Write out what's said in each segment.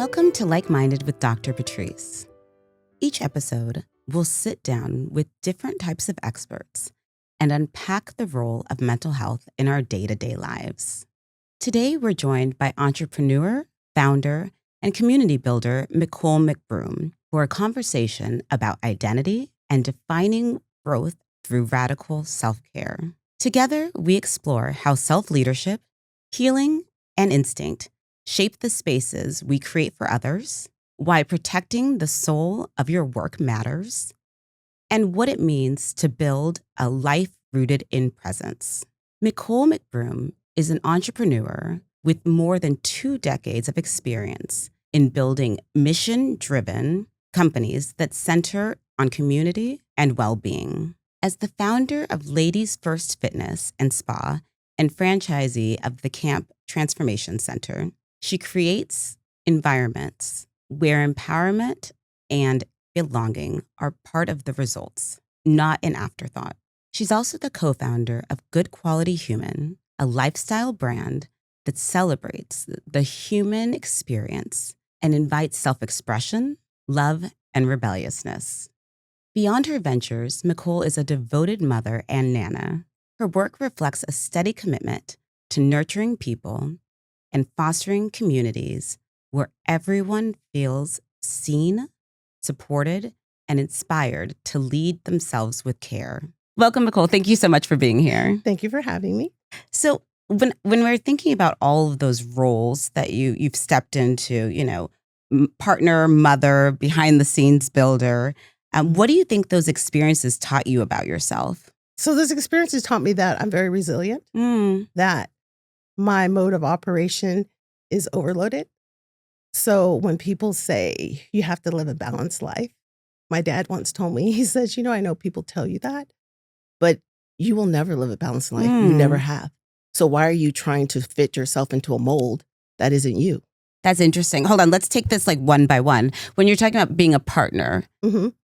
Welcome to Like Minded with Dr. Patrice. Each episode, we'll sit down with different types of experts and unpack the role of mental health in our day-to-day lives. Today, we're joined by entrepreneur, founder, and community builder Michole McBroom for a conversation about identity and defining growth through radical self-care. Together, we explore how self-leadership, healing, and instinct shape the spaces we create for others, why protecting the soul of your work matters, and what it means to build a life rooted in presence. Michole McBroom is an entrepreneur with more than 2 decades of experience in building mission-driven companies that center on community and well-being. As the founder of Ladies First Fitness and Spa and franchisee of the Camp Transformation Center, she creates environments where empowerment and belonging are part of the results, not an afterthought. She's also the co-founder of Good Quality Human, a lifestyle brand that celebrates the human experience and invites self-expression, love, and rebelliousness. Beyond her ventures, Michole is a devoted mother and nana. Her work reflects a steady commitment to nurturing people and fostering communities where everyone feels seen, supported, and inspired to lead themselves with care. Welcome, Michole. Thank you so much for being here. Thank you for having me. So when we're thinking about all of those roles that you've stepped into, partner, mother, behind the scenes builder, what do you think those experiences taught you about yourself? So those experiences taught me that I'm very resilient, that my mode of operation is overloaded. So when people say you have to live a balanced life, my dad once told me, he says, I know people tell you that, but you will never live a balanced life. You never have. So why are you trying to fit yourself into a mold that isn't you? That's interesting. Hold on. Let's take this like one by one. When you're talking about being a partner,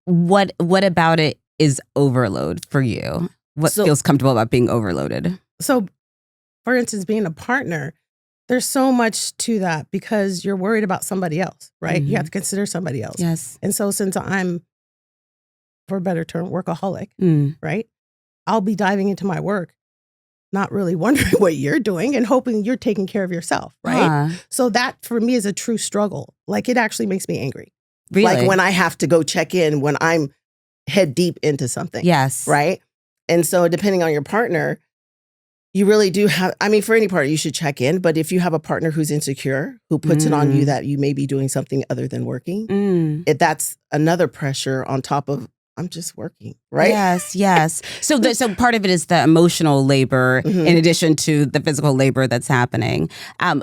what about it is overload for you? What feels comfortable about being overloaded? So, for instance, being a partner, there's so much to that because you're worried about somebody else, right? You have to consider somebody else. Yes. And so since I'm, for a better term, workaholic, right? I'll be diving into my work, not really wondering what you're doing and hoping you're taking care of yourself, right? So that for me is a true struggle. Like it actually makes me angry. Really? Like when I have to go check in when I'm head deep into something. Yes. Right? And so depending on your partner, you really do have, for any partner, you should check in. But if you have a partner who's insecure, who puts it on you that you may be doing something other than working, that's another pressure on top of, I'm just working, right? Yes. So part of it is the emotional labor in addition to the physical labor that's happening. I'm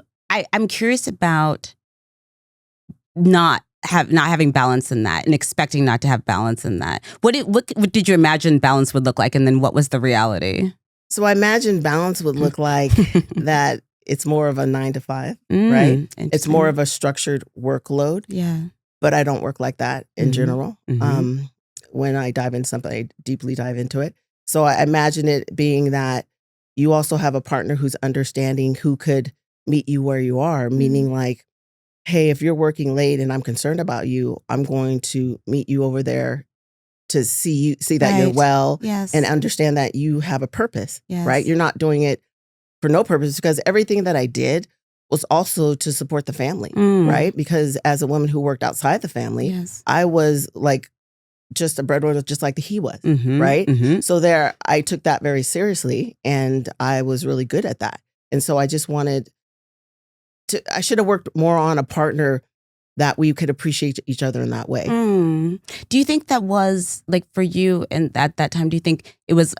curious about not having balance in that and expecting not to have balance in that. What did you imagine balance would look like? And then what was the reality? So I imagine balance would look like that it's more of a 9 to 5, right? It's more of a structured workload. Yeah. But I don't work like that in general. When I dive into something, I deeply dive into it. So I imagine it being that you also have a partner who's understanding, who could meet you where you are, meaning like, hey, if you're working late and I'm concerned about you, I'm going to meet you over there to see that you're well and understand that you have a purpose, right? You're not doing it for no purpose, because everything that I did was also to support the family, right? Because as a woman who worked outside the family, I was like just a breadwinner, just like he was, right? So I took that very seriously and I was really good at that. And so I just I should have worked more on a partner that we could appreciate each other in that way. Do you think that was like for you and at that time, do you think it was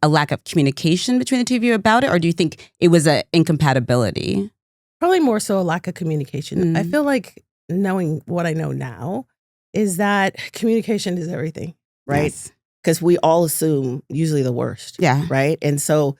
a lack of communication between the two of you about it? Or do you think it was an incompatibility? Probably more so a lack of communication. I feel like knowing what I know now is that communication is everything, right? Because we all assume usually the worst, right? And so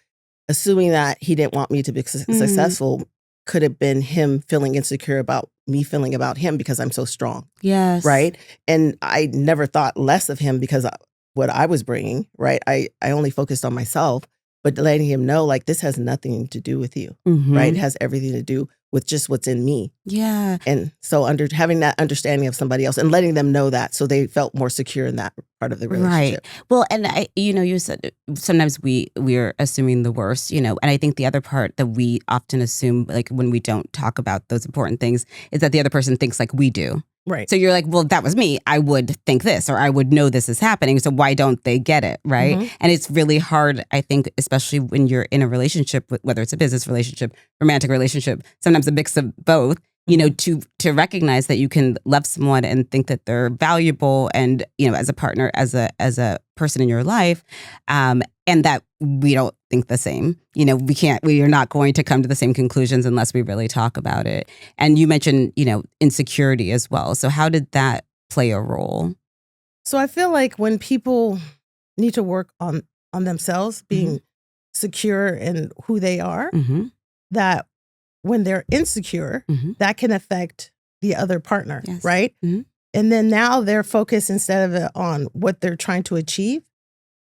assuming that he didn't want me to be successful could have been him feeling insecure about me feeling about him because I'm so strong. Yes. Right? And I never thought less of him because what I was bringing, right? I only focused on myself, but letting him know like this has nothing to do with you, right? It has everything to do with just what's in me. Yeah. And so having that understanding of somebody else and letting them know that, so they felt more secure in that part of the relationship. Right. Well, and you said sometimes we're assuming the worst, and I think the other part that we often assume, like when we don't talk about those important things, is that the other person thinks like we do. Right. So you're like, well, that was me. I would think this, or I would know this is happening. So why don't they get it? Right. Mm-hmm. And it's really hard, I think, especially when you're in a relationship, whether it's a business relationship, romantic relationship, sometimes a mix of both, to recognize that you can love someone and think that they're valuable and, as a partner, as a person in your life, and that we don't think the same. We are not going to come to the same conclusions unless we really talk about it. And you mentioned, insecurity as well. So how did that play a role? So I feel like when people need to work on themselves, being secure in who they are, that when they're insecure, that can affect the other partner, right? And then now their focus, instead of on what they're trying to achieve,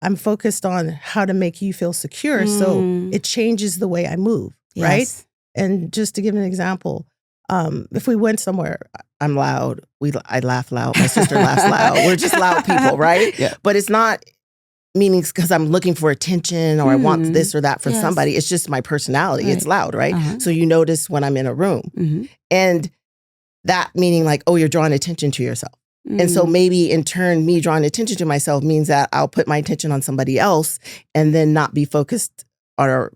I'm focused on how to make you feel secure. So it changes the way I move, right? And just to give an example, if we went somewhere, I'm loud. I laugh loud. My sister laughs loud. We're just loud people, right? Yeah. But it's not meaning because I'm looking for attention or I want this or that from somebody. It's just my personality. Right. It's loud, right? So you notice when I'm in a room. And that meaning like, oh, you're drawing attention to yourself. And so maybe in turn, me drawing attention to myself means that I'll put my attention on somebody else and then not be focused to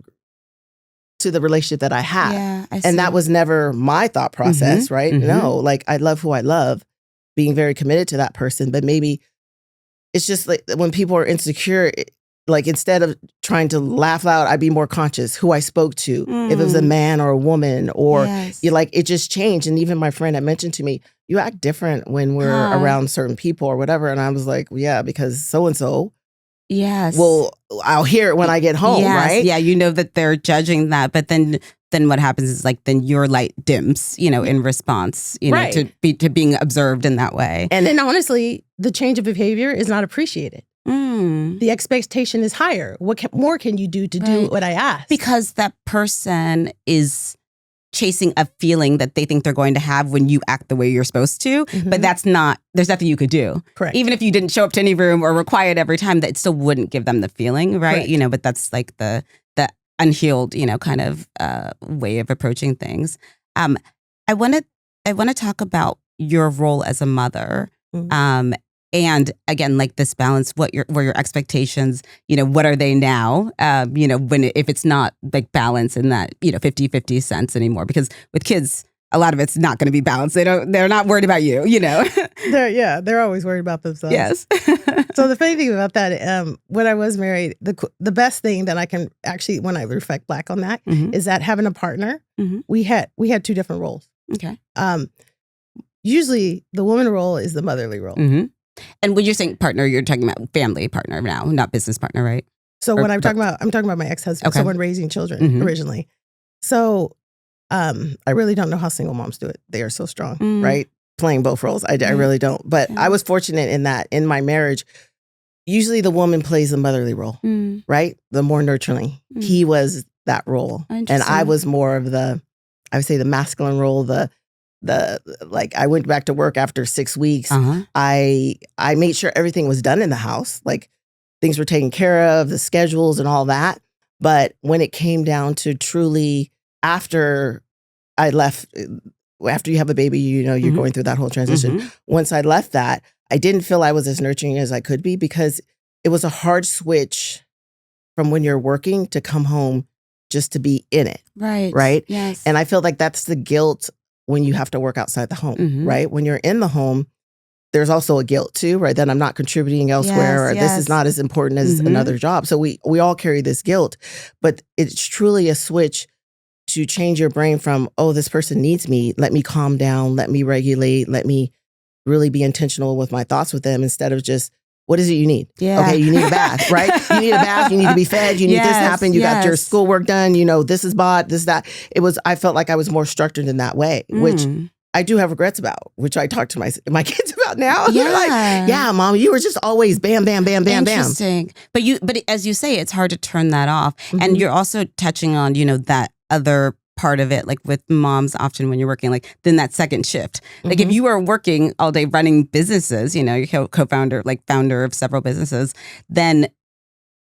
the relationship that I have. Yeah, I see. And that was never my thought process, right? No, like I love who I love, being very committed to that person. But maybe it's just like when people are insecure, like instead of trying to laugh loud, I'd be more conscious who I spoke to, if it was a man or a woman, or it just changed. And even my friend had mentioned to me, you act different when we're around certain people or whatever. And I was like, well, yeah, because so-and-so. Yes. Well, I'll hear it when I get home, right? Yeah, that they're judging that. But then what happens is like then your light dims, in response, to being observed in that way. And then honestly, the change of behavior is not appreciated. The expectation is higher. What more can you do to do what I ask? Because that person is chasing a feeling that they think they're going to have when you act the way you're supposed to. But there's nothing you could do. Correct. Even if you didn't show up to any room or were quiet every time, that still wouldn't give them the feeling, right? Correct. But that's like the unhealed, kind of way of approaching things. I want to talk about your role as a mother. And again, like this balance, what were your expectations, what are they now? If it's not like balance in that, 50-50 sense anymore, because with kids, a lot of it's not going to be balanced. They're not worried about you, They're always worried about themselves. Yes. So the funny thing about that, when I was married, the best thing that I can actually, when I reflect back on that, is that having a partner, we had two different roles. Okay. Usually the woman role is the motherly role. And when you're saying partner, you're talking about family partner now, not business partner, right? So when I'm talking about my ex-husband, so when raising children originally. So I really don't know how single moms do it. They are so strong, right? Playing both roles. I really don't. But I was fortunate in that in my marriage, usually the woman plays the motherly role, right? The more nurturing. He was that role. And I was more of I would say the masculine role, like I went back to work after 6 weeks. I made sure everything was done in the house. Like things were taken care of, the schedules and all that. But when it came down to truly after I left, after you have a baby, you're going through that whole transition. Once I left that, I didn't feel I was as nurturing as I could be, because it was a hard switch from when you're working to come home just to be in it. Right. Yes. And I feel like that's the guilt when you have to work outside the home, right? When you're in the home, there's also a guilt too, right? That I'm not contributing elsewhere, or this is not as important as another job. So we all carry this guilt, but it's truly a switch to change your brain from, oh, this person needs me. Let me calm down. Let me regulate. Let me really be intentional with my thoughts with them, instead of just, what is it you need? Yeah. Okay, you need a bath, right? You need a bath. You need to be fed. You need this to happen. You got your schoolwork done. This is bought, this, that. I felt like I was more structured in that way, which I do have regrets about, which I talk to my kids about now. Yeah. They're like, yeah, Mom, you were just always bam, bam, bam, bam, bam. Interesting. But as you say, it's hard to turn that off. And you're also touching on, that other part of it, like with moms, often when you're working, like then that second shift. Like if you are working all day running businesses, you're co-founder, like founder of several businesses, then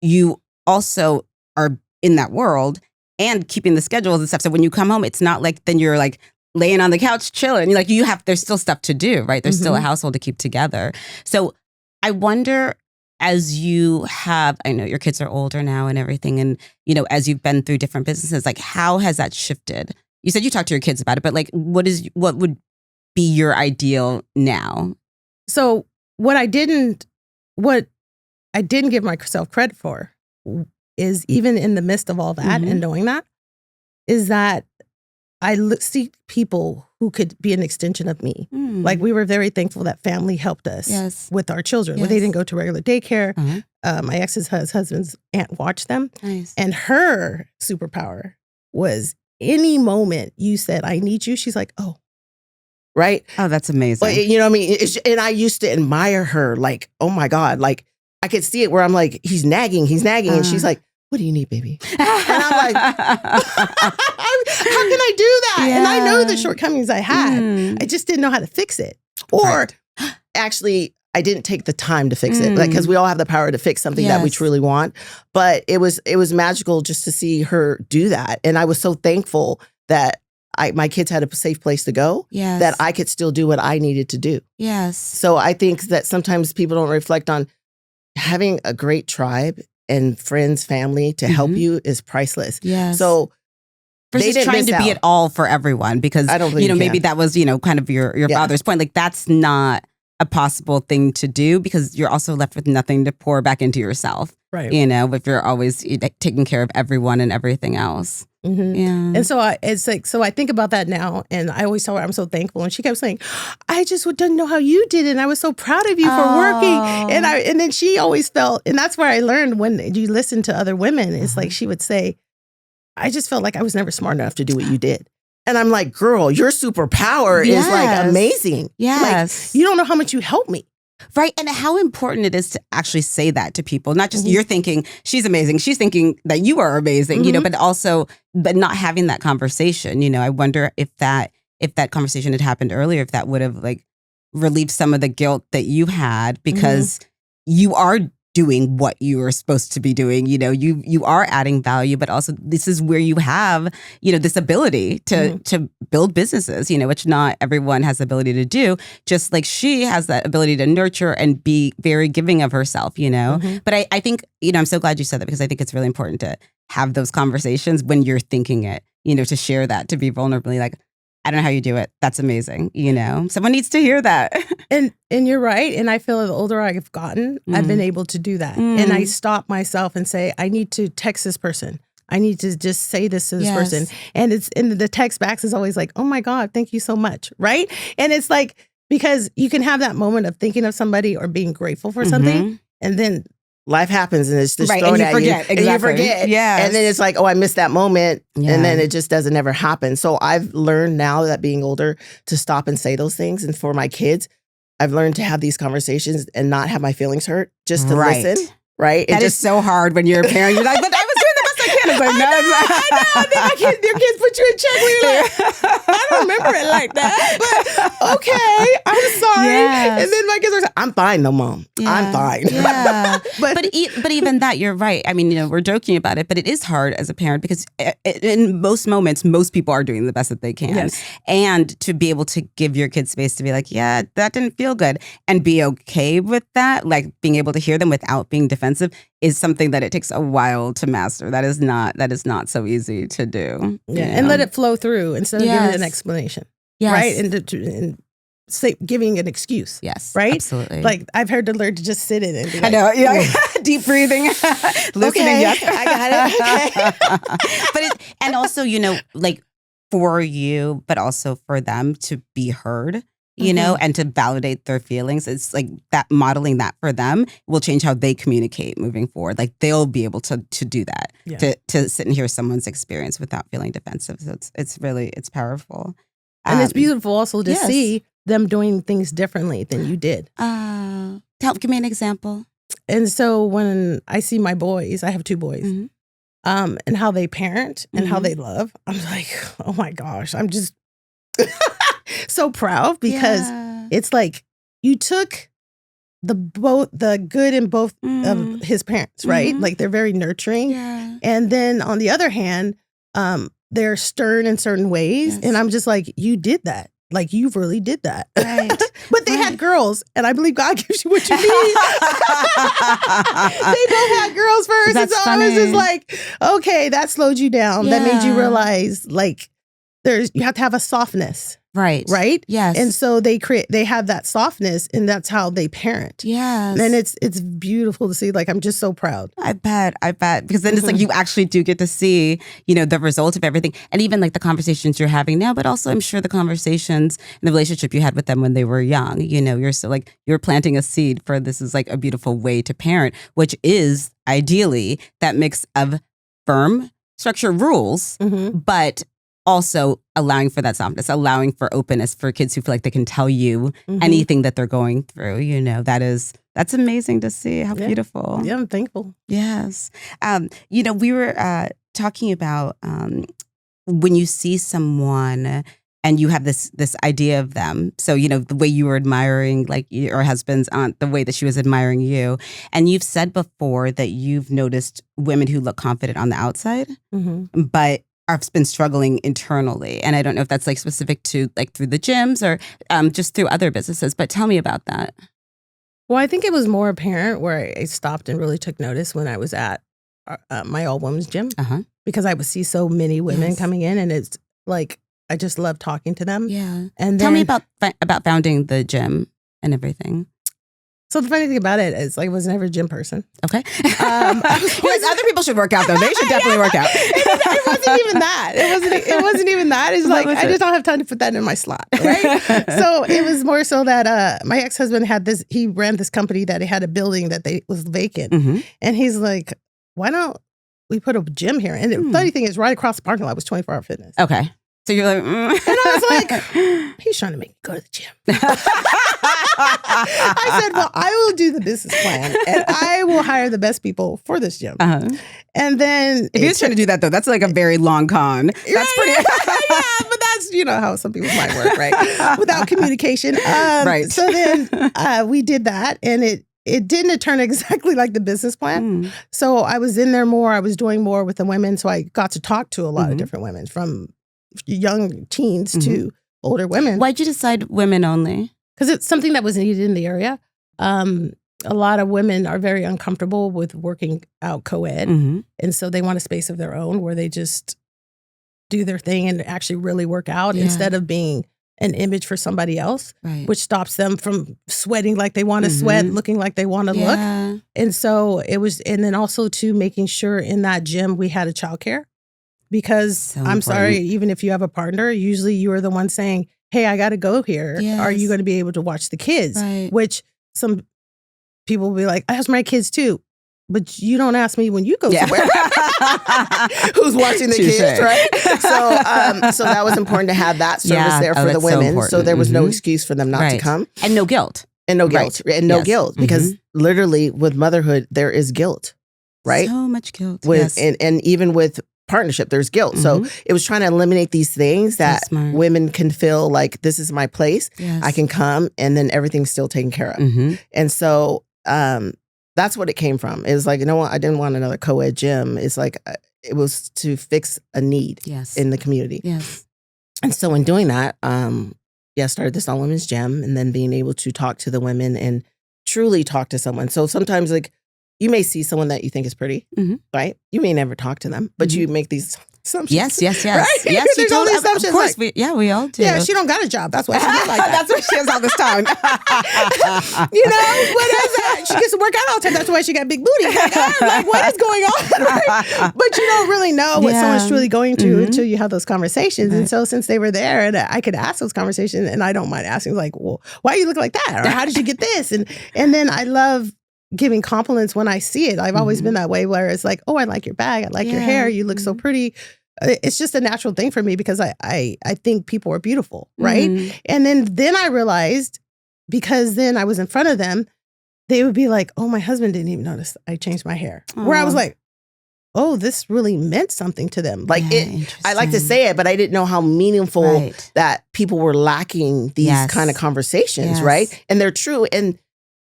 you also are in that world and keeping the schedules and stuff. So when you come home, it's not like then you're like laying on the couch chilling. Like there's still stuff to do, right? There's still a household to keep together. So I wonder, as you have, I know your kids are older now and everything, and as you've been through different businesses, like how has that shifted? You said you talked to your kids about it, but like what would be your ideal now? So what I didn't give myself credit for is, even in the midst of all that and knowing that, is that I see people who could be an extension of me. Like we were very thankful that family helped us with our children. When they didn't go to regular daycare, my ex's husband's aunt watched them. Nice. And her superpower was any moment you said, I need you, she's like, oh. Right? Oh, that's amazing. But, you know what I mean? And I used to admire her, like, oh my God. Like I could see it where I'm like, he's nagging. And she's like, what do you need, baby? And I'm like, how can I do that? Yeah. And I know the shortcomings I had. I just didn't know how to fix it. Or actually, I didn't take the time to fix it. Like, because we all have the power to fix something that we truly want. But it was magical just to see her do that. And I was so thankful that my kids had a safe place to go, that I could still do what I needed to do. Yes. So I think that sometimes people don't reflect on having a great tribe and friends, family to help you is priceless. Yes. So versus trying to be it all for everyone, because I don't think maybe that was kind of your father's point. Like that's not a possible thing to do, because you're also left with nothing to pour back into yourself. Right. If you're always taking care of everyone and everything else. Yeah. And so I think about that now, and I always tell her I'm so thankful. And she kept saying, I just didn't know how you did it. And I was so proud of you for working. And then she always felt, and that's where I learned, when you listen to other women, it's like she would say, I just felt like I was never smart enough to do what you did. And I'm like, girl, your superpower is like amazing. Yes. Like, you don't know how much you helped me. Right. And how important it is to actually say that to people. Not just you're thinking she's amazing. She's thinking that you are amazing, but not having that conversation. I wonder if that conversation had happened earlier, if that would have like relieved some of the guilt that you had, because you are doing what you are supposed to be doing. You are adding value, but also this is where you have, this ability to build businesses, which not everyone has the ability to do, just like she has that ability to nurture and be very giving of herself, But I think, I'm so glad you said that, because I think it's really important to have those conversations when you're thinking it, to share that, to be vulnerably like, I don't know how you do it. That's amazing. Someone needs to hear that. And you're right. And I feel the older I've gotten, I've been able to do that. And I stop myself and say, I need to text this person. I need to just say this to this person. And it's in the text backs is always like, oh my God, thank you so much. Right. And it's like, because you can have that moment of thinking of somebody or being grateful for something, and then life happens and it's just thrown at you. And you forget. Yes. And then it's like, oh, I missed that moment. And then it just doesn't ever happen. So I've learned now, that being older, to stop and say those things. And for my kids, I've learned to have these conversations and not have my feelings hurt, just to listen. Right. That is so hard when you're a parent. You're like, but I was doing the best I can. It's like, no. I know. Your kids put you in check when you're like, I don't remember it like that. But okay, I'm sorry. Yes. And then my kids are like, I'm fine, no, Mom. I'm fine. Yeah. but even that, you're right. I mean, we're joking about it, but it is hard as a parent, because in most moments, most people are doing the best that they can. Yes. And to be able to give your kids space to be like, yeah, that didn't feel good, and be okay with that, like being able to hear them without being defensive, is something that it takes a while to master. That is not so easy to do. Yeah, and let it flow through instead of giving an explanation. Yes. Right? And say, giving an excuse. Yes. Right? Absolutely. Like, I've heard to learn to just sit in it and be like, I know. Yeah. Deep breathing. Listening. Okay, Yes. I got it. But and also, like for you, but also for them to be heard, and to validate their feelings. It's like that, modeling that for them will change how they communicate moving forward. Like they'll be able to do that, to sit and hear someone's experience without feeling defensive. So it's powerful. And it's beautiful also to see them doing things differently than you did. Give me an example. And so when I see my boys, I have two boys. and how they parent and how they love. I'm like, oh my gosh, I'm just so proud because it's like you took the good in both of his parents, right? Like they're very nurturing. Yeah. And then on the other hand, they're stern in certain ways. And I'm just like, you did that. Like, you really did that. Right. But they had girls, and I believe God gives you what you need. They both had girls first. That's and so funny. I was just like, okay, that slowed you down. That made you realize, like, you have to have a softness. Right. Right? Yes. And so they have that softness, and that's how they parent. Yes. And it's beautiful to see. Like, I'm just so proud. I bet. Because then it's like you actually do get to see, the result of everything. And even like the conversations you're having now, but also I'm sure the conversations and the relationship you had with them when they were young. You're still like, you're planting a seed for this is like a beautiful way to parent, which is ideally that mix of firm structure rules, but also allowing for that softness, allowing for openness for kids who feel like they can tell you anything that they're going through. That's amazing to see. How beautiful. Yeah, I'm thankful. Yes. We were talking about when you see someone and you have this idea of them. So, the way you were admiring like your husband's aunt, the way that she was admiring you. And you've said before that you've noticed women who look confident on the outside, but have been struggling internally. And I don't know if that's like specific to like through the gyms or just through other businesses, but tell me about that. Well, I think it was more apparent where I stopped and really took notice when I was at my all women's gym because I would see so many women coming in, and it's like, I just love talking to them. Yeah. And tell me about founding the gym and everything. So the funny thing about it is, like, I was never a gym person. Okay. Other people should work out, though. They should definitely work out. It wasn't even that. It wasn't even that. It's like, I just don't have time to put that in my slot, right? So it was more so that my ex-husband he ran this company that had a building that was vacant. And he's like, why don't we put a gym here? And the funny thing is, right across the parking lot was 24-hour fitness. Okay. So you're like, And I was like, he's trying to make me go to the gym. I said, well, I will do the business plan and I will hire the best people for this gym. And then if he was trying to do that, though, that's like a very long con. That's pretty. But that's, how some people might work, right? Without communication. Right. So then we did that, and it didn't turn exactly like the business plan. So I was in there more. I was doing more with the women. So I got to talk to a lot of different women, from young teens to older women. Why'd you decide women only? Because it's something that was needed in the area. A lot of women are very uncomfortable with working out co-ed. And so they want a space of their own where they just do their thing and actually really work out instead of being an image for somebody else, which stops them from sweating like they want to sweat, looking like they want to look. And so it was, and then also to making sure in that gym we had a childcare. Because I'm sorry, even if you have a partner, usually you are the one saying, hey, I got to go here. Yes. Are you going to be able to watch the kids? Right. Which some people will be like, I ask my kids too. But you don't ask me when you go somewhere. Who's watching the kids, right? So that was important to have that service there for the women. So there was no excuse for them not to come. And no guilt. And no guilt. And no guilt. Because literally with motherhood, there is guilt, right? So much guilt. And even with partnership, there's guilt. So it was trying to eliminate these things that women can feel like, this is my place. I can come, and then everything's still taken care of. And so that's what it came from. It was like, what? I didn't want another co-ed gym. It's like, it was to fix a need in the community. And so in doing that, started this all women's gym, and then being able to talk to the women and truly talk to someone. So sometimes, like, you may see someone that you think is pretty, right? You may never talk to them, but you make these assumptions. Yes. Right? Yes, you told assumptions. Of course, we all do. Yeah, she don't got a job. That's why she did like that. That's why she has all this time. What is that? She gets to work out all the time. That's why she got big booty. Like, what is going on? Right? But you don't really know what someone's truly going through until you have those conversations. And so since they were there, and I could ask those conversations, and I don't mind asking, like, well, why do you look like that? Or how did you get this? And then I love giving compliments when I see it. I've always been that way, where it's like, oh, I like your bag. I like your hair. You look so pretty. It's just a natural thing for me because I think people are beautiful, right? And then I realized, because then I was in front of them, they would be like, oh, my husband didn't even notice I changed my hair. Aww. Where I was like, oh, this really meant something to them. Like I like to interesting. say it, but I didn't know how meaningful Right. that people were lacking these Yes. kind of conversations, Yes. right? And they're true. And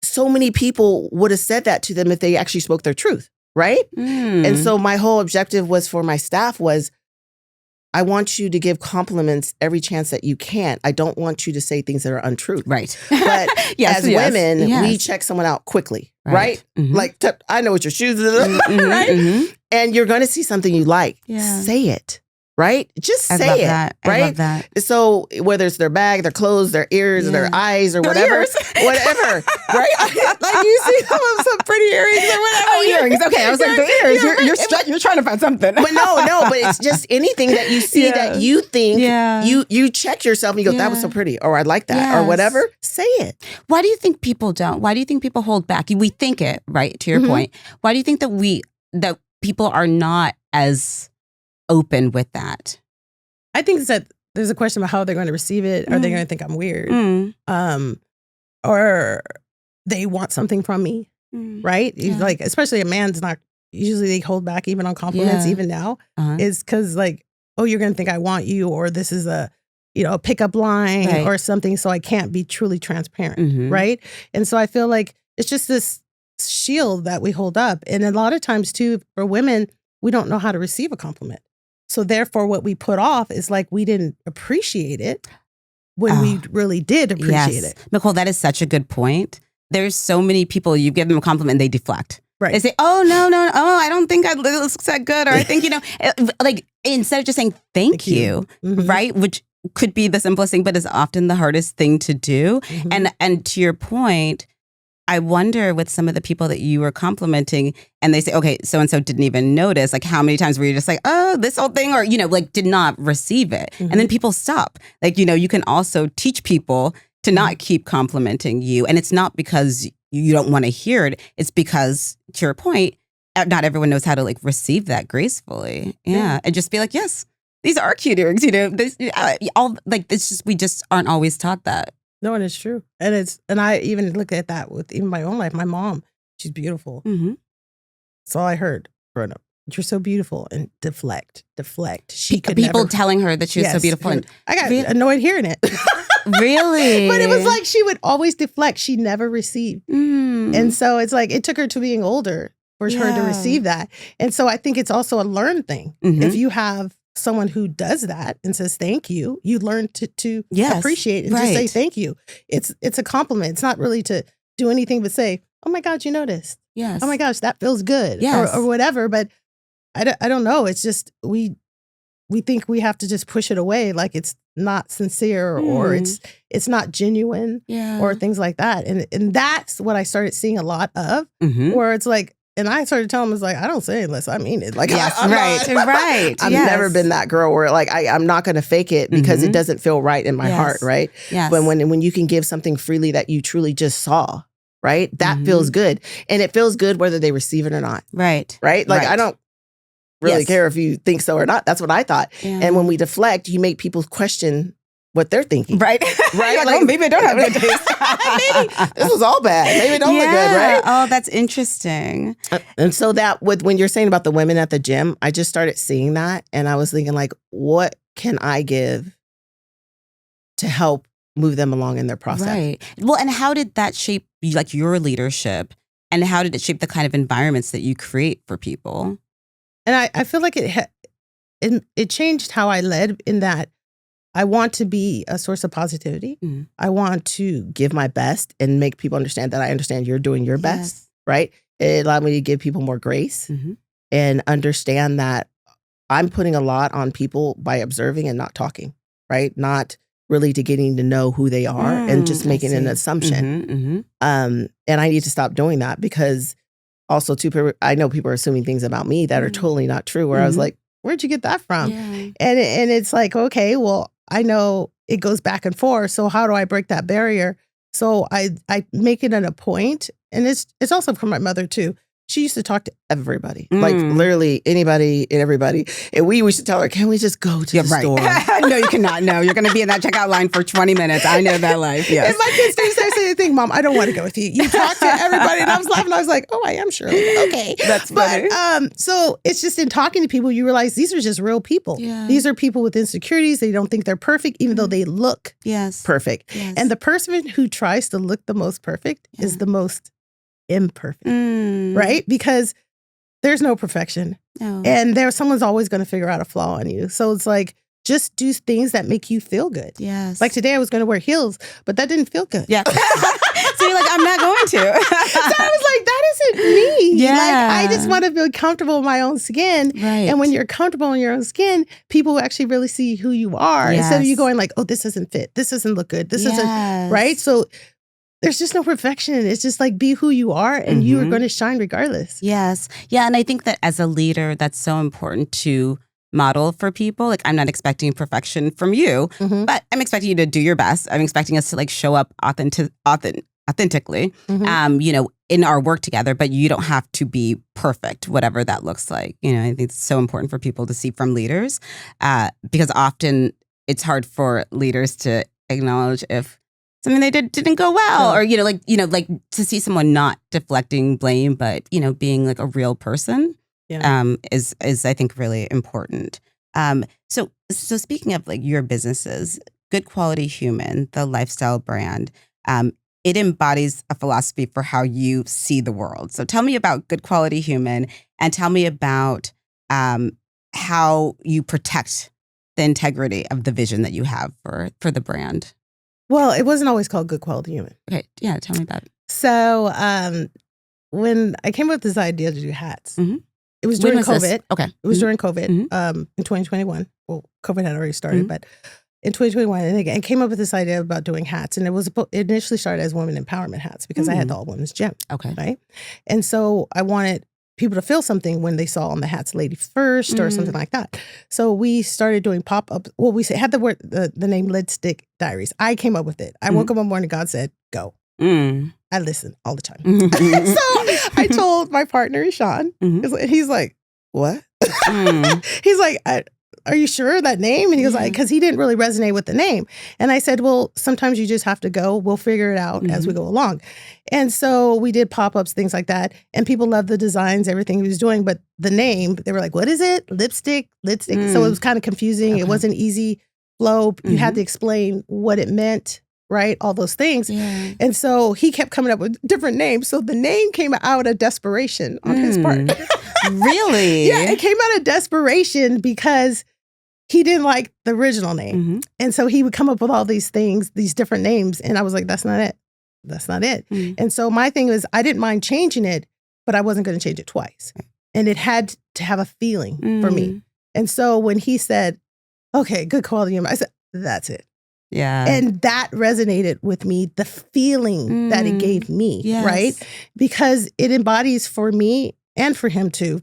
so many people would have said that to them if they actually spoke their truth, right? And so my whole objective was for my staff was, I want you to give compliments every chance that you can. I don't want you to say things that are untrue. Right. But Yes, as yes, women, yes. we check someone out quickly, right? Mhm. Like, I know what your shoes are, right? Mhm. And you're going to see something you like. Yeah. Say it, right? Just I say love it, that. right? I love that. So whether it's their bag, their clothes, their ears, their eyes, or Their whatever, ears. whatever, right? Like you see some pretty earrings or whatever. Oh, earrings. Okay, I was like, the ears. You're trying to find something. But no, but it's just anything that you see that you think you check yourself and you go, that was so pretty, or I like that, or whatever. Say it. Why do you think people don't? Why do you think people hold back? We think it, right? To your point. Why do you think that people are not as open with that? I think it's that there's a question about how they're going to receive it. Are they going to think I'm weird? Or they want something from me, right? Like, especially a man's not, usually they hold back even on compliments, even now, is because like, oh, you're going to think I want you, or this is a pickup line or something, so I can't be truly transparent, right? And so I feel like it's just this shield that we hold up. And a lot of times too, for women, we don't know how to receive a compliment. So therefore, what we put off is like we didn't appreciate it when we really did appreciate it. Michole, that is such a good point. There's so many people, you give them a compliment and they deflect. Right. They say, oh, no, I don't think it looks that good. Or I think, like instead of just saying thank you, right? Which could be the simplest thing, but is often the hardest thing to do. And to your point, I wonder with some of the people that you were complimenting and they say, okay, so-and-so didn't even notice, like how many times were you just like, oh, this whole thing, or, like did not receive it. And then people stop. Like, you can also teach people to not keep complimenting you. And it's not because you don't want to hear it. It's because, to your point, not everyone knows how to like receive that gracefully. Yeah. And just be like, yes, these are cute earrings, this, all like, it's just, we just aren't always taught that. No, and it's true. And I even look at that with even my own life. My mom, she's beautiful. That's all I heard growing up. You're so beautiful, and deflect. She could people never, telling her that she was so beautiful. And I got annoyed hearing it. Really? But it was like she would always deflect. She never received. And so it's like it took her to being older for her to receive that. And so I think it's also a learned thing. If you have someone who does that and says thank you, you learn to appreciate and just say thank you. It's a compliment. It's not really to do anything but say, oh my God, you noticed. Yes. Oh my gosh, that feels good. Yes. Or whatever. But I don't know. It's just we think we have to just push it away like it's not sincere or it's not genuine or things like that. And that's what I started seeing a lot of, where it's like, and I started telling them, it's like, I don't say it unless I mean it. Like, I'm right. I've never been that girl where like, I'm not going to fake it because it doesn't feel right in my heart, right? Yes. But when you can give something freely that you truly just saw, right? That feels good. And it feels good whether they receive it or not. Right. Right? Like, I don't really care if you think so or not. That's what I thought. Yeah. And when we deflect, you make people question what they're thinking. Right. Right? Like, oh, maybe I don't have good taste. Maybe this was all bad. Maybe it don't look good, right? Oh, that's interesting. And so that when you're saying about the women at the gym, I just started seeing that. And I was thinking like, what can I give to help move them along in their process? Right. Well, and how did that shape like your leadership? And how did it shape the kind of environments that you create for people? And I feel like it changed how I led in that I want to be a source of positivity. I want to give my best and make people understand that I understand you're doing your best, right? It allowed me to give people more grace and understand that I'm putting a lot on people by observing and not talking, right? Not really to getting to know who they are and just making an assumption. And I need to stop doing that because also too, I know people are assuming things about me that are totally not true, where I was like, where'd you get that from? And it's like, okay, well, I know it goes back and forth. So how do I break that barrier? So I make it at a point, and it's also from my mother too. she used to talk to everybody, like literally anybody and everybody. And we used to tell her, can we just go to the store? No, you cannot. No, you're going to be in that checkout line for 20 minutes. I know that life. Yes. And my kids do say the same thing, Mom, I don't want to go with you. You talk to everybody. And I was laughing. I was like, oh, I am Shirley. Okay. That's funny. But so it's just in talking to people, you realize these are just real people. Yeah. These are people with insecurities. They don't think they're perfect, even though they look perfect. Yes. And the person who tries to look the most perfect is the most imperfect, right? Because there's no perfection. No. And someone's always going to figure out a flaw in you. So it's like, just do things that make you feel good. Yes. Like today I was going to wear heels, but that didn't feel good. Yeah. So you're like, I'm not going to. So I was like, that isn't me. Yeah. Like, I just want to feel comfortable in my own skin. Right. And when you're comfortable in your own skin, people actually really see who you are. Yes. Instead of you going like, oh, this doesn't fit. This doesn't look good. This isn't, right? So there's just no perfection. It's just like, be who you are and you are going to shine regardless. Yes. Yeah. And I think that as a leader, that's so important to model for people. Like, I'm not expecting perfection from you, but I'm expecting you to do your best. I'm expecting us to like show up authentically, you know, in our work together, but you don't have to be perfect, whatever that looks like. You know, I think it's so important for people to see from leaders because often it's hard for leaders to acknowledge if something they didn't go well, or like to see someone not deflecting blame, but being like a real person, is I think really important. So speaking of like your businesses, Good Quality Human, the lifestyle brand, it embodies a philosophy for how you see the world. So tell me about Good Quality Human, and tell me about how you protect the integrity of the vision that you have for the brand. Well, it wasn't always called Good Quality Human. Okay, yeah, tell me about it. So when I came up with this idea to do hats, it was during COVID. This? Okay. It was during COVID in 2021. Well, COVID had already started, but in 2021, and I came up with this idea about doing hats. And it initially started as women empowerment hats because I had the all women's gym. Okay. Right. And so I wanted people to feel something when they saw on the hats "Lady First" or something like that. So we started doing pop-ups. Well, we had the name Lipstick Diaries. I came up with it. I woke up one morning, God said, go. I listen all the time. So I told my partner, Sean, he's like, what? He's like, are you sure that name? And he was like, because he didn't really resonate with the name. And I said, well, sometimes you just have to go. We'll figure it out as we go along. And so we did pop-ups, things like that. And people loved the designs, everything he was doing. But the name, they were like, what is it? Lipstick. So it was kind of confusing. Okay. It wasn't easy flow. You had to explain what it meant. Right? All those things. Yeah. And so he kept coming up with different names. So the name came out of desperation on his part. Really? Yeah, it came out of desperation because he didn't like the original name. And so he would come up with all these things, these different names. And I was like, that's not it. That's not it. And so my thing was, I didn't mind changing it, but I wasn't going to change it twice. And it had to have a feeling for me. And so when he said, okay, Good Quality Human, I said, that's it. Yeah. And that resonated with me, the feeling that it gave me, right? Because it embodies for me and for him too,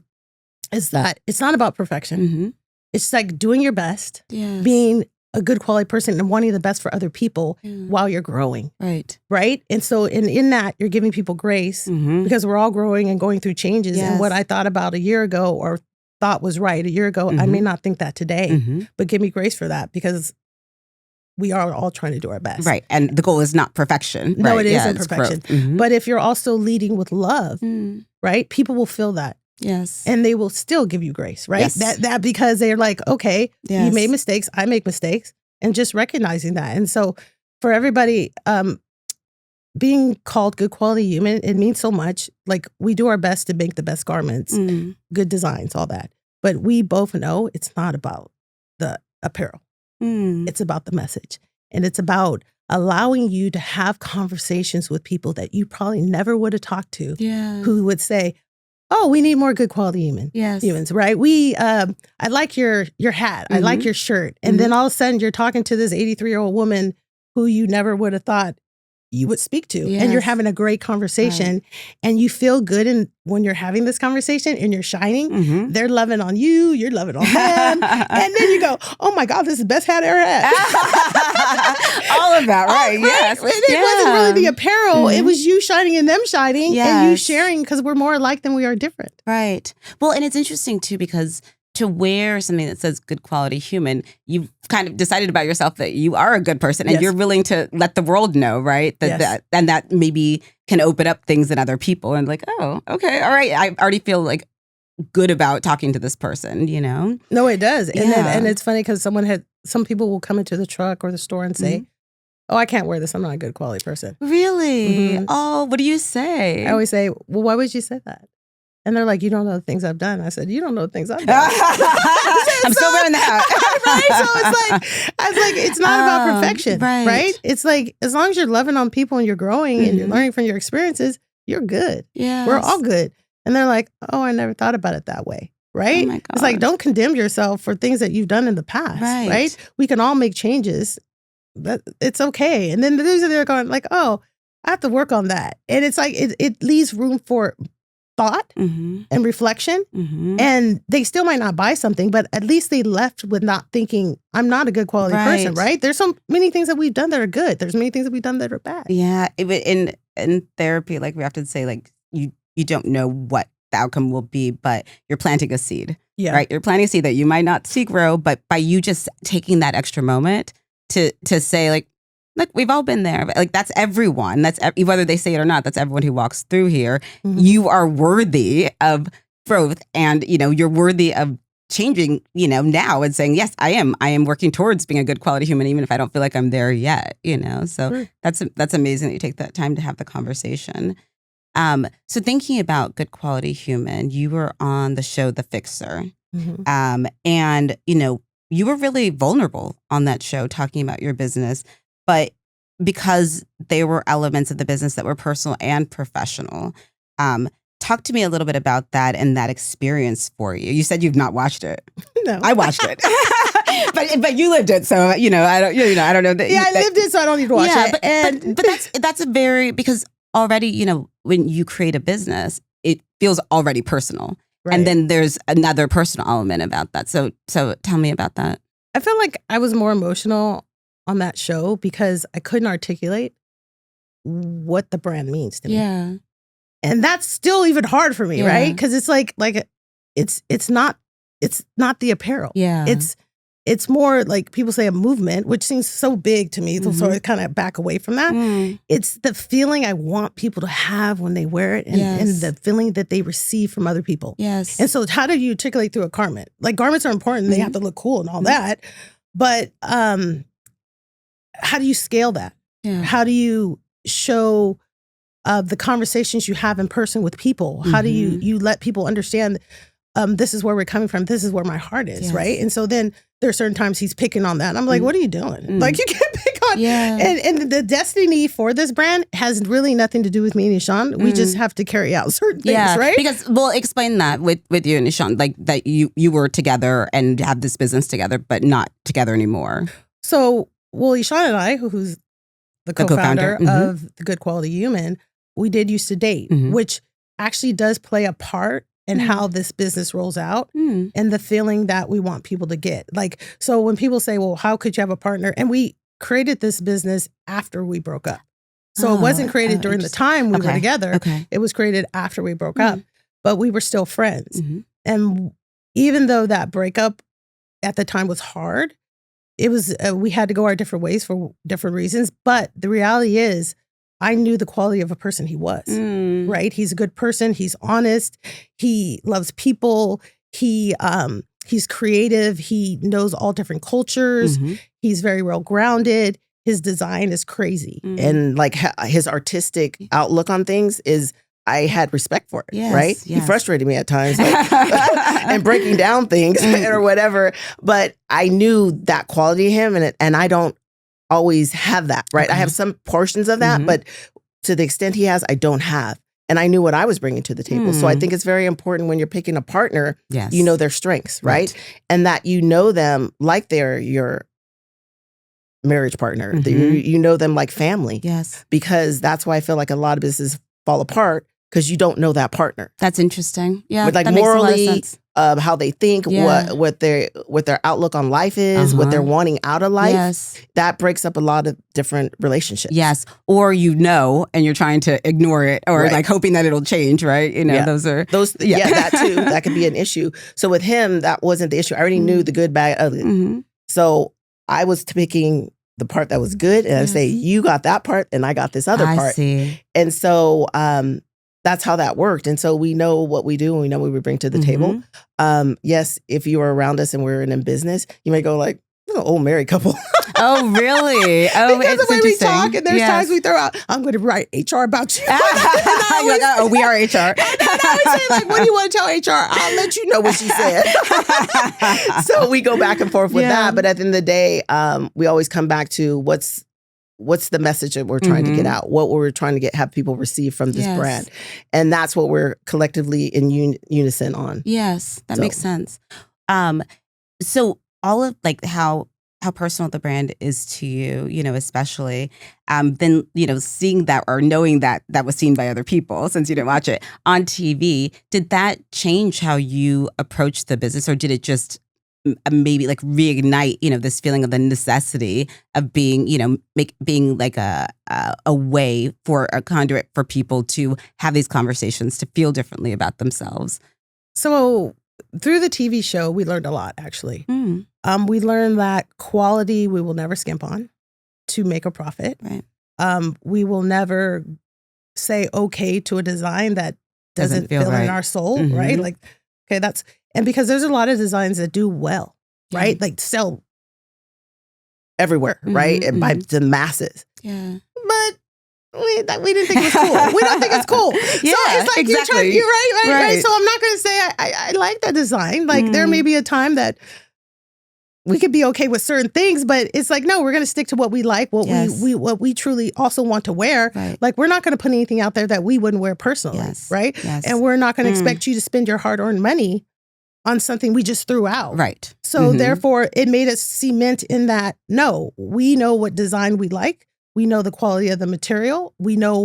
is that it's not about perfection. It's like doing your best, being a good quality person and wanting the best for other people while you're growing. Right. Right? And so in that, you're giving people grace because we're all growing and going through changes. And what I thought about a year ago or thought was right a year ago, I may not think that today, but give me grace for that because we are all trying to do our best. Right. And the goal is not perfection. No, right? it isn't perfection. But if you're also leading with love, right, people will feel that. Yes. And they will still give you grace, right? Yes. That because they're like, okay, you made mistakes, I make mistakes, and just recognizing that. And so for everybody, being called Good Quality Human, it means so much. Like we do our best to make the best garments, good designs, all that. But we both know it's not about the apparel. It's about the message. And it's about allowing you to have conversations with people that you probably never would have talked to, who would say, oh, we need more good quality humans, right? I like your hat. I like your shirt. And then all of a sudden you're talking to this 83-year-old woman who you never would have thought you would speak to. And you're having a great conversation and you feel good when you're having this conversation and you're shining. They're loving on you, you're loving on them. And then you go, oh my God, this is the best hat I ever had. All of that, right? Yes. It wasn't really the apparel. It was you shining and them shining and you sharing because we're more alike than we are different. Right. Well, and it's interesting too because to wear something that says good quality human, you've kind of decided about yourself that you are a good person and you're willing to let the world know, right? That maybe can open up things in other people and like, oh, okay, all right. I already feel like good about talking to this person, you know? No, it does. And it's funny because some people will come into the truck or the store and say, oh, I can't wear this. I'm not a good quality person. Really? Oh, what do you say? I always say, well, why would you say that? And they're like, you don't know the things I've done. I said, you don't know the things I've done. I'm still wearing that. Right? So I was like, it's not about perfection, right? It's like, as long as you're loving on people and you're growing and you're learning from your experiences, you're good. Yeah, we're all good. And they're like, oh, I never thought about it that way, right? Oh it's like, don't condemn yourself for things that you've done in the past, right? We can all make changes, but it's okay. And then the dudes are there going like, oh, I have to work on that. And it's like, it leaves room for thought and reflection, and they still might not buy something, but at least they left with not thinking, I'm not a good quality person, right? There's so many things that we've done that are good. There's many things that we've done that are bad. Yeah. In therapy, like we have to say, like, you don't know what the outcome will be, but you're planting a seed, right? You're planting a seed that you might not see grow, but by you just taking that extra moment to say, like, look, we've all been there. Like, that's everyone. That's whether they say it or not. That's everyone who walks through here. You are worthy of growth, and you're worthy of changing. Now and saying, yes, I am. I am working towards being a good quality human, even if I don't feel like I'm there yet. So that's amazing that you take that time to have the conversation. So thinking about good quality human, you were on the show The Fixer, and you were really vulnerable on that show, talking about your business. But because there were elements of the business that were personal and professional, talk to me a little bit about that and that experience for you. You said you've not watched it. No, I watched it, but you lived it, so I don't. I don't know that. Yeah, I lived it, so I don't need to watch it. But that's a very, because already when you create a business, it feels already personal, and then there's another personal element about that. So tell me about that. I feel like I was more emotional on that show because I couldn't articulate what the brand means to me. Yeah. And that's still even hard for me, right? Because it's like it's not the apparel. Yeah. It's more like people say a movement, which seems so big to me. So I kind of back away from that. It's the feeling I want people to have when they wear it and the feeling that they receive from other people. Yes. And so how do you articulate through a garment? Like, garments are important. They have to look cool and all that. But how do you scale that? Yeah. How do you show the conversations you have in person with people? How do you let people understand this is where we're coming from? This is where my heart is, right? And so then there are certain times he's picking on that. And I'm like, what are you doing? Like, you can't pick on. And the destiny for this brand has really nothing to do with me and Ishan. We just have to carry out certain things, right? Because, well, explain that with you and Ishan, like that you were together and have this business together, but not together anymore. So, Ishan and I, who's the co-founder of The Good Quality Human, we did used to date, which actually does play a part in how this business rolls out and the feeling that we want people to get. Like, so when people say, well, how could you have a partner? And we created this business after we broke up. So it wasn't created during the time we were together. It was created after we broke up, but we were still friends. And even though that breakup at the time was hard, it was, we had to go our different ways for different reasons. But the reality is, I knew the quality of a person he was, right? He's a good person. He's honest. He loves people. He's creative. He knows all different cultures. He's very well grounded. His design is crazy. And like his artistic outlook on things is, I had respect for it, right? He frustrated me at times and breaking down things or whatever. But I knew that quality of him, and I don't always have that, right? I have some portions of that, but to the extent he has, I don't have. And I knew what I was bringing to the table. So I think it's very important when you're picking a partner, you know their strengths, right? And that you know them like they're your marriage partner. You know them like family. Yes. Because that's why I feel like a lot of businesses fall apart, because you don't know that partner. That's interesting. Yeah. But like that morally, makes a lot of sense. how they think, what their outlook on life is, what they're wanting out of life. Yes. That breaks up a lot of different relationships. Yes. Or and you're trying to ignore it, or like hoping that it'll change, right? You know, those that too. That could be an issue. So with him, that wasn't the issue. I already knew the good, bad, ugly. So I was picking the part that was good, and I say, you got that part and I got this other part. I see. And so that's how that worked. And so we know what we do and we know what we bring to the table. Yes, if you are around us and we're in business, you may go like, old married couple. Oh, really? Oh, because it's the way we interesting. talk, and there's times we throw out, I'm going to write HR about you. You're like, we are HR. And I always say, like, what do you want to tell HR? I'll let you know what she said. So we go back and forth with that. But at the end of the day, we always come back to what's the message that we're trying to get out, what we're trying to have people receive from this brand. And that's what we're collectively in unison on. Yes, that makes sense. So all of like how personal the brand is to you, especially, then, seeing that or knowing that was seen by other people since you didn't watch it on TV, did that change how you approach the business, or did it just maybe like reignite, this feeling of the necessity of being, being like a way for a conduit for people to have these conversations, to feel differently about themselves? So through the TV show, we learned a lot, actually. We learned that quality we will never skimp on to make a profit. Right. We will never say okay to a design that doesn't feel right in our soul, right? Like, okay, and because there's a lot of designs that do well, right? Like sell everywhere, right? And by the masses. Yeah. But we didn't think it was cool. We don't think it's cool. Yeah, so it's like exactly. you're right. So I'm not going to say I like that design. Like there may be a time that we could be okay with certain things, but it's like, no, we're going to stick to what we like, what we truly also want to wear. Right. Like we're not going to put anything out there that we wouldn't wear personally, right? Yes. And we're not going to expect you to spend your hard-earned money on something we just threw out. Right. So therefore, it made us cement in that, no, we know what design we like. We know the quality of the material. We know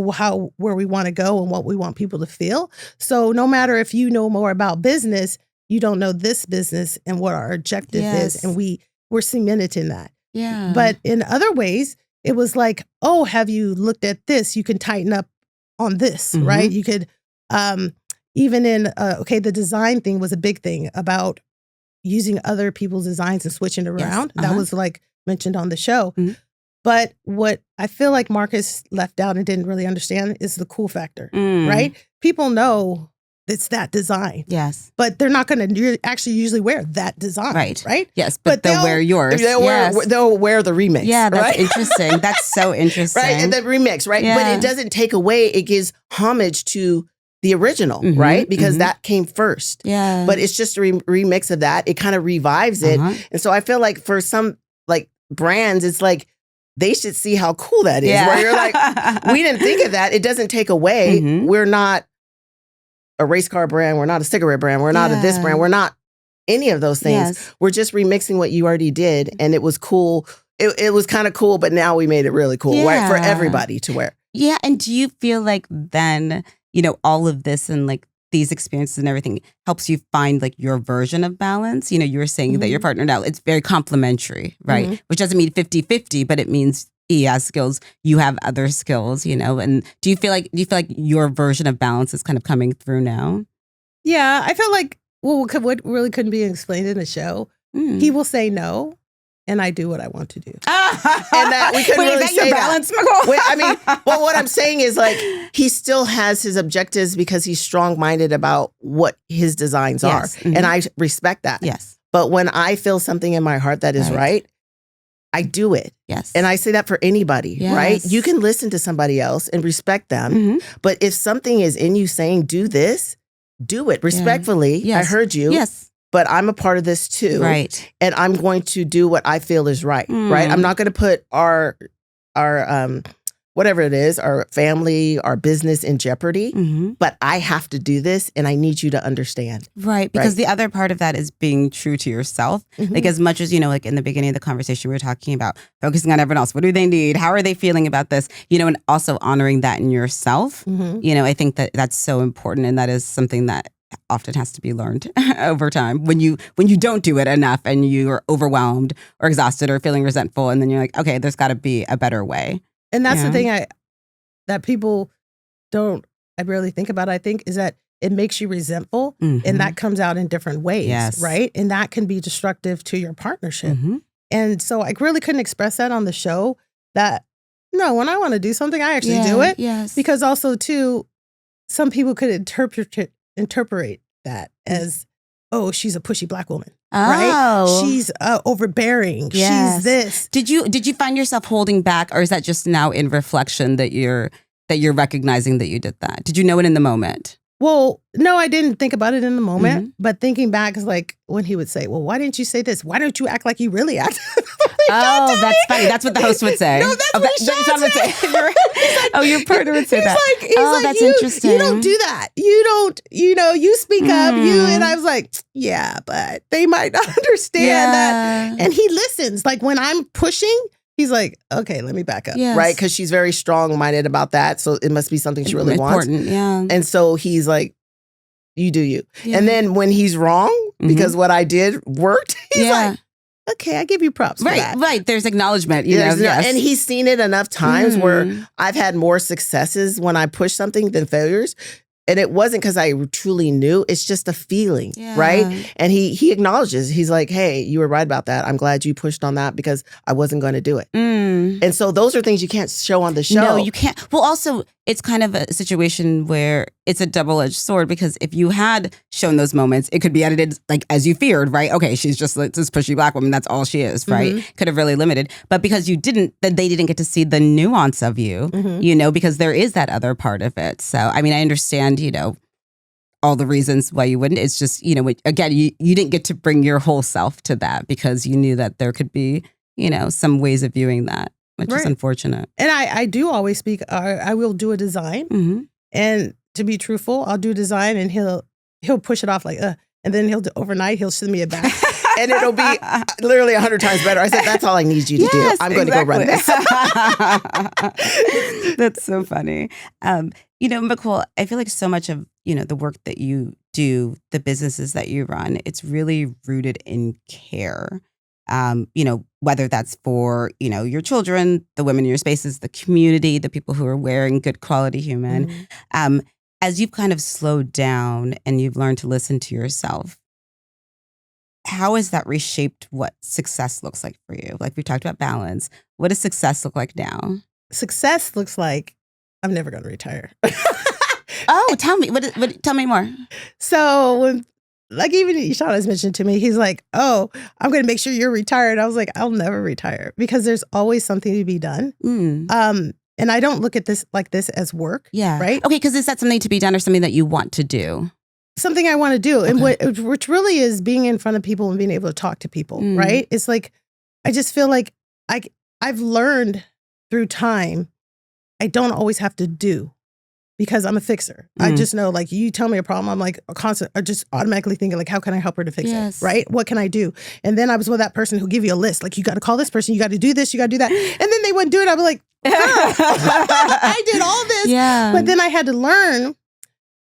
where we want to go and what we want people to feel. So no matter if you know more about business, you don't know this business and what our objective is. And we're cemented in that. Yeah. But in other ways, it was like, oh, have you looked at this? You can tighten up on this, right? You could, even in, the design thing was a big thing about using other people's designs and switching it around. That was like mentioned on the show. But what I feel like Marcus left out and didn't really understand is the cool factor, right? People know it's that design. Yes. But they're not going to actually usually wear that design. Right? Yes, but they'll wear yours. They'll wear the remix. Yeah, that's interesting. That's so interesting. Right? And the remix, right? Yeah. But it doesn't take away, it gives homage to the original, right? Because that came first. Yeah. But it's just a remix of that. It kind of revives it. And so I feel like for some like brands, it's like, they should see how cool that is. Where you're like, we didn't think of that. It doesn't take away. We're not a race car brand. We're not a cigarette brand. We're not a this brand. We're not any of those things. Yes. We're just remixing what you already did. And it was cool. It was kind of cool, but now we made it really cool, right? For everybody to wear. Yeah. And do you feel like then, all of this and like these experiences and everything helps you find like your version of balance? You were saying that your partner now, it's very complementary, right? Which doesn't mean 50-50, but it means he has skills, you have other skills, and do you feel like your version of balance is kind of coming through now? Yeah, I feel like what really couldn't be explained in the show. He will say no, and I do what I want to do. And that we couldn't really say balance, that. Well, what I'm saying is like he still has his objectives because he's strong-minded about what his designs are, and I respect that. Yes. But when I feel something in my heart that is right, I do it. Yes. And I say that for anybody, right? You can listen to somebody else and respect them. But if something is in you saying, do this, do it respectfully. Yes. I heard you. Yes. But I'm a part of this too. Right. And I'm going to do what I feel is right. Right. I'm not going to put our whatever it is, our family, our business in jeopardy, but I have to do this and I need you to understand. Right. Because the other part of that is being true to yourself. Like as much as, like in the beginning of the conversation, we were talking about focusing on everyone else. What do they need? How are they feeling about this? And also honoring that in yourself. I think that that's so important. And that is something that often has to be learned over time when you don't do it enough and you're overwhelmed or exhausted or feeling resentful. And then you're like, okay, there's got to be a better way. And that's the thing that people don't, I barely think about, I think, is that it makes you resentful and that comes out in different ways, right? And that can be destructive to your partnership. And so I really couldn't express that on the show that, no, when I want to do something, I actually do it. Yes. Because also, too, some people could interpret that as, oh, she's a pushy Black woman. Right? She's overbearing. Yes. She's this. Did you find yourself holding back, or is that just now in reflection that you're recognizing that you did that? Did you know it in the moment? Well, no, I didn't think about it in the moment. But thinking back is like when he would say, well, why didn't you say this? Why don't you act like you really act? Oh, that's funny. That's what the host would say. No, that's what Sean would say. Like, your partner would say that. He's like, that's interesting. You don't do that. You don't, you speak up. And I was like, yeah, but they might not understand that. And he listens. Like when I'm pushing, he's like, okay, let me back up. Yes. Right? Because she's very strong-minded about that. So it must be something she really wants. Yeah. And so he's like, you do you. Yeah. And then when he's wrong, because what I did worked, he's like, okay, I give you props for that. Right. There's acknowledgement. Yes. And he's seen it enough times where I've had more successes when I push something than failures. And it wasn't because I truly knew. It's just a feeling, right? And he acknowledges. He's like, hey, you were right about that. I'm glad you pushed on that because I wasn't going to do it. And so those are things you can't show on the show. No, you can't. Well, also, it's kind of a situation where it's a double-edged sword because if you had shown those moments, it could be edited like as you feared, right? Okay, she's just like this pushy Black woman. That's all she is, right? Could have really limited. But because you didn't, then they didn't get to see the nuance of you, because there is that other part of it. So, I mean, I understand, all the reasons why you wouldn't. It's just, again, you didn't get to bring your whole self to that because you knew that there could be, some ways of viewing that, which is unfortunate. And I do always speak, I will do a design. And to be truthful, I'll do a design and he'll push it off like, and then overnight, he'll send me it back. And it'll be literally 100 times better. I said, that's all I need you to do. I'm going to go run this. That's so funny. Michole, I feel like so much of, the work that you do, the businesses that you run, it's really rooted in care. Whether that's for, your children, the women in your spaces, the community, the people who are wearing good quality human. As you've kind of slowed down and you've learned to listen to yourself, how has that reshaped what success looks like for you? Like we've talked about balance. What does success look like now? Success looks like I'm never going to retire. Oh, tell me. Tell me more. So when, like even Sean has mentioned to me, he's like, oh, I'm going to make sure you're retired. I was like, I'll never retire because there's always something to be done. And I don't look at this like this as work. Yeah. Right. Okay. Because is that something to be done or something that you want to do? Something I want to do. Okay. And which really is being in front of people and being able to talk to people. Right. It's like, I just feel like I've learned through time, I don't always have to do. Because I'm a fixer. I just know, like, you tell me a problem, I'm like just automatically thinking, like, how can I help her to fix it? Right? What can I do? And then I was with that person who give you a list. Like, you got to call this person, you got to do this, you got to do that. And then they wouldn't do it. I was like, I did all this. Yeah. But then I had to learn,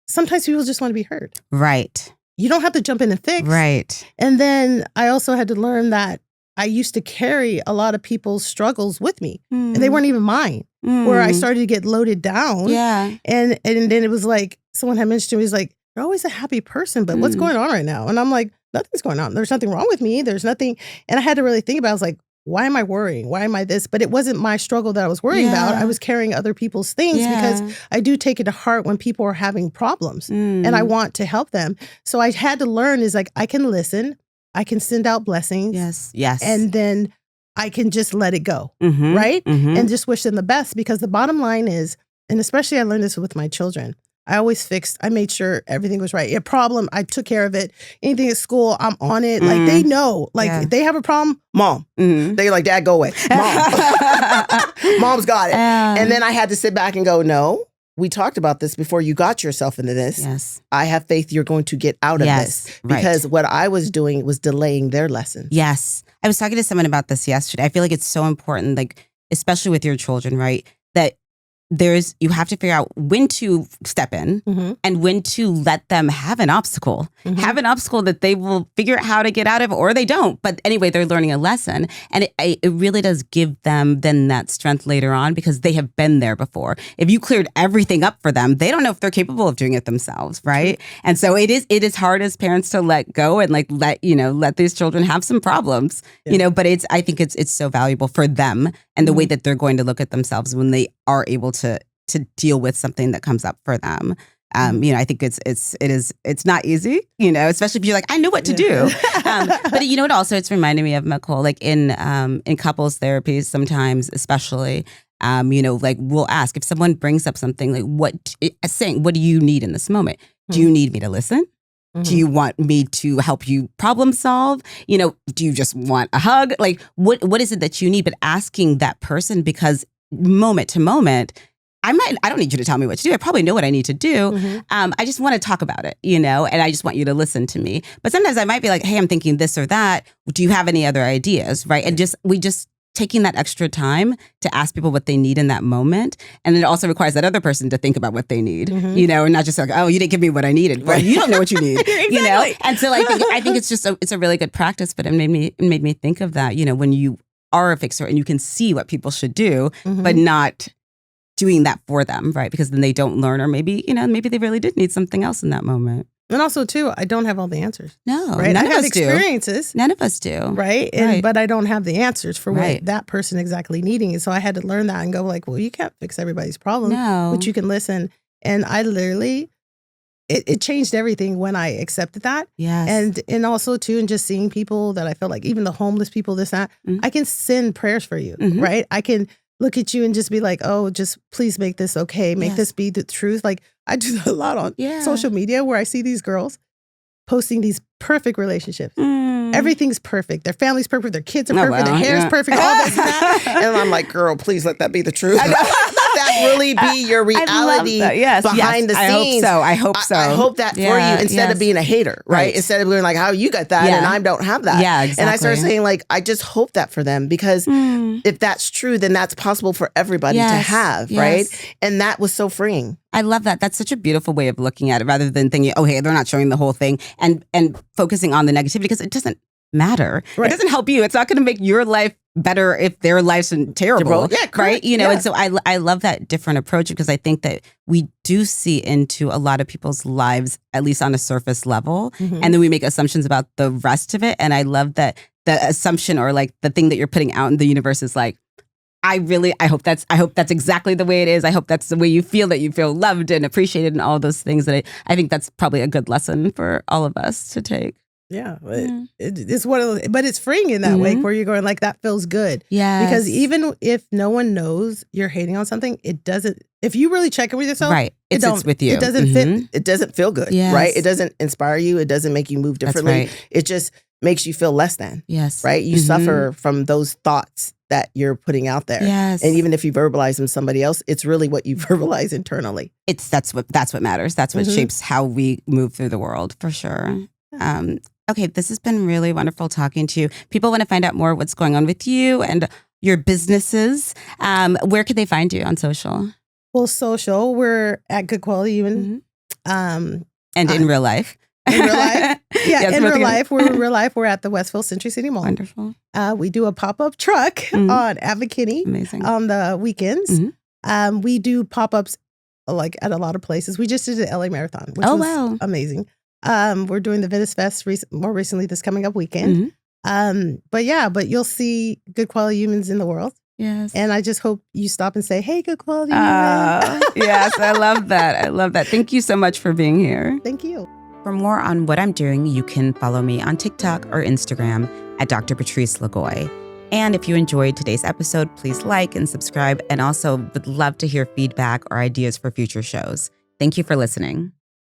sometimes people just want to be heard. Right. You don't have to jump in and fix. Right. And then I also had to learn that I used to carry a lot of people's struggles with me. And they weren't even mine. Where I started to get loaded down. Yeah. And then it was like, someone had mentioned to me, he's like, you're always a happy person, but what's going on right now? And I'm like, nothing's going on. There's nothing wrong with me. There's nothing. And I had to really think about it. I was like, why am I worrying? Why am I this? But it wasn't my struggle that I was worrying about. I was carrying other people's things because I do take it to heart when people are having problems and I want to help them. So I had to learn is like, I can listen. I can send out blessings. Yes. And then I can just let it go, right? And just wish them the best because the bottom line is, and especially I learned this with my children, I made sure everything was right. A problem, I took care of it. Anything at school, I'm on it. Like they know, like if they have a problem, mom. They're like, Dad, go away. Mom. Mom's got it. And then I had to sit back and go, no, we talked about this before you got yourself into this. Yes. I have faith you're going to get out of this. Because what I was doing was delaying their lessons. Yes. I was talking to someone about this yesterday. I feel like it's so important, like, especially with your children, right? That you have to figure out when to step in and when to let them have an obstacle. Have an obstacle that they will figure out how to get out of, or they don't. But anyway, they're learning a lesson. And it really does give them then that strength later on because they have been there before. If you cleared everything up for them, they don't know if they're capable of doing it themselves, right? And so it is hard as parents to let go and like let these children have some problems, but I think it's so valuable for them and the way that they're going to look at themselves when they are able to deal with something that comes up for them. I think it's not easy, especially if you're like, I know what to do. But what also it's reminding me of, Michole, like in couples therapies sometimes, especially, like we'll ask if someone brings up something like what do you need in this moment? Do you need me to listen? Do you want me to help you problem solve? Do you just want a hug? Like what is it that you need? But asking that person, because moment to moment, I don't need you to tell me what to do. I probably know what I need to do. I just want to talk about it, and I just want you to listen to me. But sometimes I might be like, hey, I'm thinking this or that. Do you have any other ideas? Right. And we just taking that extra time to ask people what they need in that moment. And it also requires that other person to think about what they need, and not just like, oh, you didn't give me what I needed. Well, you don't know what you need, Exactly. And so I think it's just it's a really good practice, but it made me think of that, when you are a fixer and you can see what people should do, but not doing that for them, right? Because then they don't learn, or maybe they really did need something else in that moment. And also, too, I don't have all the answers. No, right? None I of have us experiences. None of us do. Right? But I don't have the answers for what that person exactly needing. And so I had to learn that and go like, well, you can't fix everybody's problem, but you can listen. And I literally, it changed everything when I accepted that. Yes. And also, too, and just seeing people that I felt like, even the homeless people, this, that, I can send prayers for you, right? I can look at you and just be like, oh, just please make this okay. Make this be the truth. Like I do that a lot on social media where I see these girls posting these perfect relationships. Everything's perfect. Their family's perfect. Their kids are perfect. Their hair's perfect. All this and that. And I'm like, girl, please let that be the truth. Let that really be your reality behind the scenes. I hope so. I hope that for you instead of being a hater, right? Instead of being like, how you got that and I don't have that. Yeah, exactly. And I started saying like, I just hope that for them because if that's true, then that's possible for everybody to have, right? And that was so freeing. I love that. That's such a beautiful way of looking at it rather than thinking, oh, hey, they're not showing the whole thing and focusing on the negativity because it doesn't matter. It doesn't help you. It's not going to make your life better if their life's terrible. Yeah, right? And so I love that different approach because I think that we do see into a lot of people's lives, at least on a surface level, and then we make assumptions about the rest of it. And I love that the assumption or like the thing that you're putting out in the universe is like, I hope that's exactly the way it is. I hope that's the way you feel loved and appreciated and all those things that I think that's probably a good lesson for all of us to take. Yeah. It's one of those, but it's freeing in that way where you're going like, that feels good. Yeah. Because even if no one knows you're hating on something, it doesn't, if you really check it with yourself, it sits with you. It doesn't fit. It doesn't feel good. Right. It doesn't inspire you. It doesn't make you move differently. It just makes you feel less than. Yes. Right. You suffer from those thoughts that you're putting out there. Yes. And even if you verbalize them to somebody else, it's really what you verbalize internally. That's what matters. That's what shapes how we move through the world for sure. Okay, this has been really wonderful talking to you. People want to find out more what's going on with you and your businesses. Where could they find you on social? Well, social, we're at Good Quality Human. And in real life. In real life. Yeah, in real life. We're at the Westville Century City Mall. Wonderful. We do a pop-up truck on Abbot-Kinney. Amazing. On the weekends. We do pop-ups like at a lot of places. We just did the LA Marathon, which was amazing. We're doing the Venice Fest more recently this coming up weekend. But you'll see good quality humans in the world. Yes. And I just hope you stop and say, hey, good quality human. Yes, I love that. Thank you so much for being here. Thank you. For more on what I'm doing, you can follow me on TikTok or Instagram at Dr. Patrice Lagoy. And if you enjoyed today's episode, please like and subscribe. And also would love to hear feedback or ideas for future shows. Thank you for listening.